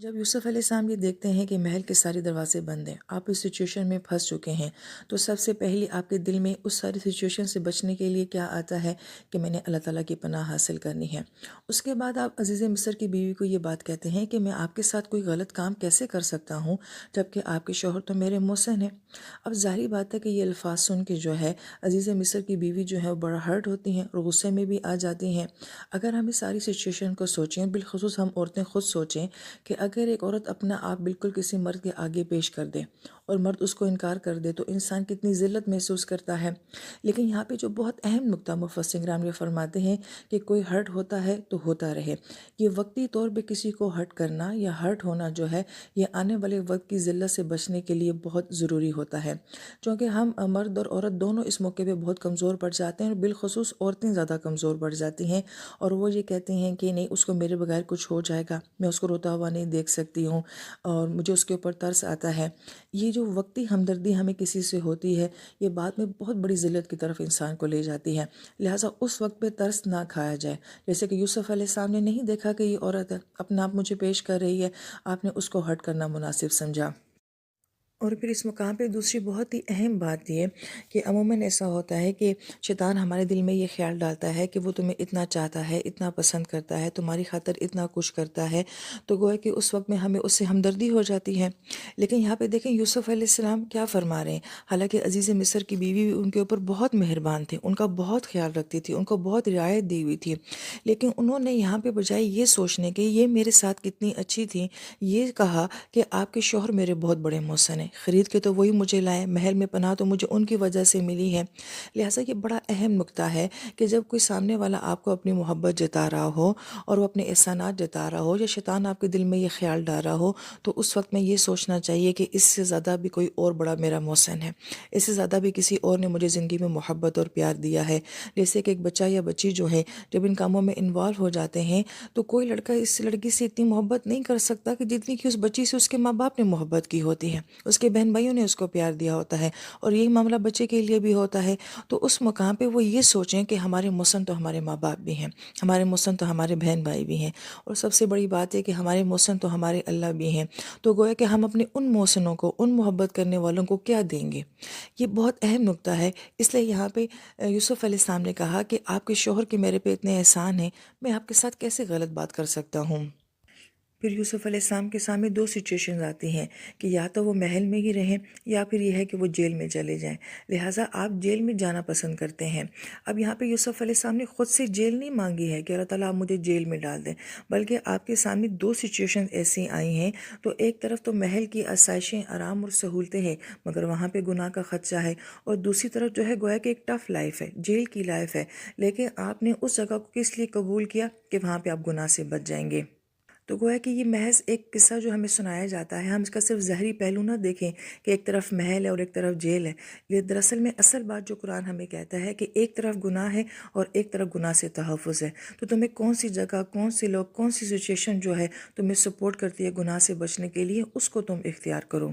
جب یوسف علیہ السلام یہ دیکھتے ہیں کہ محل کے سارے دروازے بند ہیں، آپ اس سچویشن میں پھنس چکے ہیں، تو سب سے پہلے آپ کے دل میں اس ساری سچویشن سے بچنے کے لیے کیا آتا ہے کہ میں نے اللہ تعالیٰ کی پناہ حاصل کرنی ہے۔ اس کے بعد آپ عزیز مصر کی بیوی کو یہ بات کہتے ہیں کہ میں آپ کے ساتھ کوئی غلط کام کیسے کر سکتا ہوں جبکہ آپ کے شوہر تو میرے محسن ہیں۔ اب ظاہری بات ہے کہ یہ الفاظ سن کے جو ہے عزیز مصر کی بیوی جو ہے وہ بڑا ہرٹ ہوتی ہیں اور غصے میں بھی آ جاتی ہیں۔ اگر ہم اس ساری سچویشن کو سوچیں، بالخصوص ہم عورتیں خود سوچیں کہ اگر ایک عورت اپنا آپ بالکل کسی مرد کے آگے پیش کر دے اور مرد اس کو انکار کر دے تو انسان کتنی ذلت محسوس کرتا ہے۔ لیکن یہاں پہ جو بہت اہم نقطہ مفسر کرام یہ فرماتے ہیں کہ کوئی ہرٹ ہوتا ہے تو ہوتا رہے۔ یہ وقتی طور پہ کسی کو ہرٹ کرنا یا ہرٹ ہونا جو ہے یہ آنے والے وقت کی ذلت سے بچنے کے لیے بہت ضروری ہوتا ہے، چونکہ ہم مرد اور عورت دونوں اس موقع پہ بہت کمزور پڑ جاتے ہیں اور بالخصوص عورتیں زیادہ کمزور پڑ جاتی ہیں، اور وہ یہ کہتی ہیں کہ نہیں، اس کو میرے بغیر کچھ ہو جائے گا، میں اس کو روتا ہوا نہیں دیکھ سکتی ہوں اور مجھے اس کے اوپر ترس آتا ہے۔ یہ جو وقتی ہمدردی ہمیں کسی سے ہوتی ہے یہ بعد میں بہت بڑی ذلت کی طرف انسان کو لے جاتی ہے، لہٰذا اس وقت پہ ترس نہ کھایا جائے۔ جیسے کہ یوسف علیہ السلام نے نہیں دیکھا کہ یہ عورت ہے اپنا آپ مجھے پیش کر رہی ہے، آپ نے اس کو ہرٹ کرنا مناسب سمجھا۔ اور پھر اس مقام پہ دوسری بہت ہی اہم بات یہ کہ عموماً ایسا ہوتا ہے کہ شیطان ہمارے دل میں یہ خیال ڈالتا ہے کہ وہ تمہیں اتنا چاہتا ہے، اتنا پسند کرتا ہے، تمہاری خاطر اتنا کچھ کرتا ہے، تو گویا کہ اس وقت میں ہمیں اس سے ہمدردی ہو جاتی ہے۔ لیکن یہاں پہ دیکھیں یوسف علیہ السلام کیا فرما رہے ہیں، حالانکہ عزیز مصر کی بیوی بھی ان کے اوپر بہت مہربان تھے، ان کا بہت خیال رکھتی تھی، ان کو بہت رعایت دی ہوئی تھی، لیکن انہوں نے یہاں پہ بجائے یہ سوچنے کہ یہ میرے ساتھ کتنی اچھی تھی، یہ کہا کہ آپ کے شوہر میرے بہت بڑے محسن ہیں، خرید کے تو وہی مجھے لائے، محل میں پناہ تو مجھے ان کی وجہ سے ملی ہے۔ لہٰذا یہ بڑا اہم نقطہ ہے کہ جب کوئی سامنے والا آپ کو اپنی محبت جتا رہا ہو اور وہ اپنے احسانات جتا رہا ہو یا شیطان آپ کے دل میں یہ خیال ڈال رہا ہو، تو اس وقت میں یہ سوچنا چاہیے کہ اس سے زیادہ بھی کوئی اور بڑا میرا محسن ہے، اس سے زیادہ بھی کسی اور نے مجھے زندگی میں محبت اور پیار دیا ہے۔ جیسے کہ ایک بچہ یا بچی جو ہے جب ان کاموں میں انوالو ہو جاتے ہیں تو کوئی لڑکا اس لڑکی سے اتنی محبت نہیں کر سکتا کہ جتنی کہ اس بچی سے اس کے ماں باپ نے محبت کی ہوتی ہے، اس کے بہن بھائیوں نے اس کو پیار دیا ہوتا ہے، اور یہی معاملہ بچے کے لیے بھی ہوتا ہے۔ تو اس مقام پہ وہ یہ سوچیں کہ ہمارے محسن تو ہمارے ماں باپ بھی ہیں، ہمارے محسن تو ہمارے بہن بھائی بھی ہیں، اور سب سے بڑی بات ہے کہ ہمارے محسن تو ہمارے اللہ بھی ہیں۔ تو گویا کہ ہم اپنے ان محسنوں کو، ان محبت کرنے والوں کو کیا دیں گے؟ یہ بہت اہم نقطہ ہے۔ اس لیے یہاں پہ یوسف علیہ السلام نے کہا کہ آپ کے شوہر کے میرے پہ اتنے احسان ہیں، میں آپ کے ساتھ کیسے غلط بات کر سکتا ہوں؟ پھر یوسف علیہ السلام کے سامنے دو سچویشنز آتی ہیں کہ یا تو وہ محل میں ہی رہیں یا پھر یہ ہے کہ وہ جیل میں چلے جائیں، لہٰذا آپ جیل میں جانا پسند کرتے ہیں۔ اب یہاں پہ یوسف علیہ السلام نے خود سے جیل نہیں مانگی ہے کہ اللہ تعالیٰ آپ مجھے جیل میں ڈال دیں، بلکہ آپ کے سامنے دو سچویشنز ایسی آئی ہیں۔ تو ایک طرف تو محل کی آسائشیں، آرام اور سہولتیں ہیں، مگر وہاں پہ گناہ کا خدشہ ہے، اور دوسری طرف جو ہے گویا کہ ایک ٹف لائف ہے، جیل کی لائف ہے، لیکن آپ نے اس جگہ کو کس لیے قبول کیا کہ وہاں پہ آپ گناہ سے بچ جائیں گے۔ تو گویا کہ یہ محض ایک قصہ جو ہمیں سنایا جاتا ہے، ہم اس کا صرف ظاہری پہلو نہ دیکھیں کہ ایک طرف محل ہے اور ایک طرف جیل ہے، یہ دراصل میں اصل بات جو قرآن ہمیں کہتا ہے کہ ایک طرف گناہ ہے اور ایک طرف گناہ سے تحفظ ہے۔ تو تمہیں کون سی جگہ، کون سے لوگ، کون سی سچویشن جو ہے تمہیں سپورٹ کرتی ہے گناہ سے بچنے کے لیے، اس کو تم اختیار کرو۔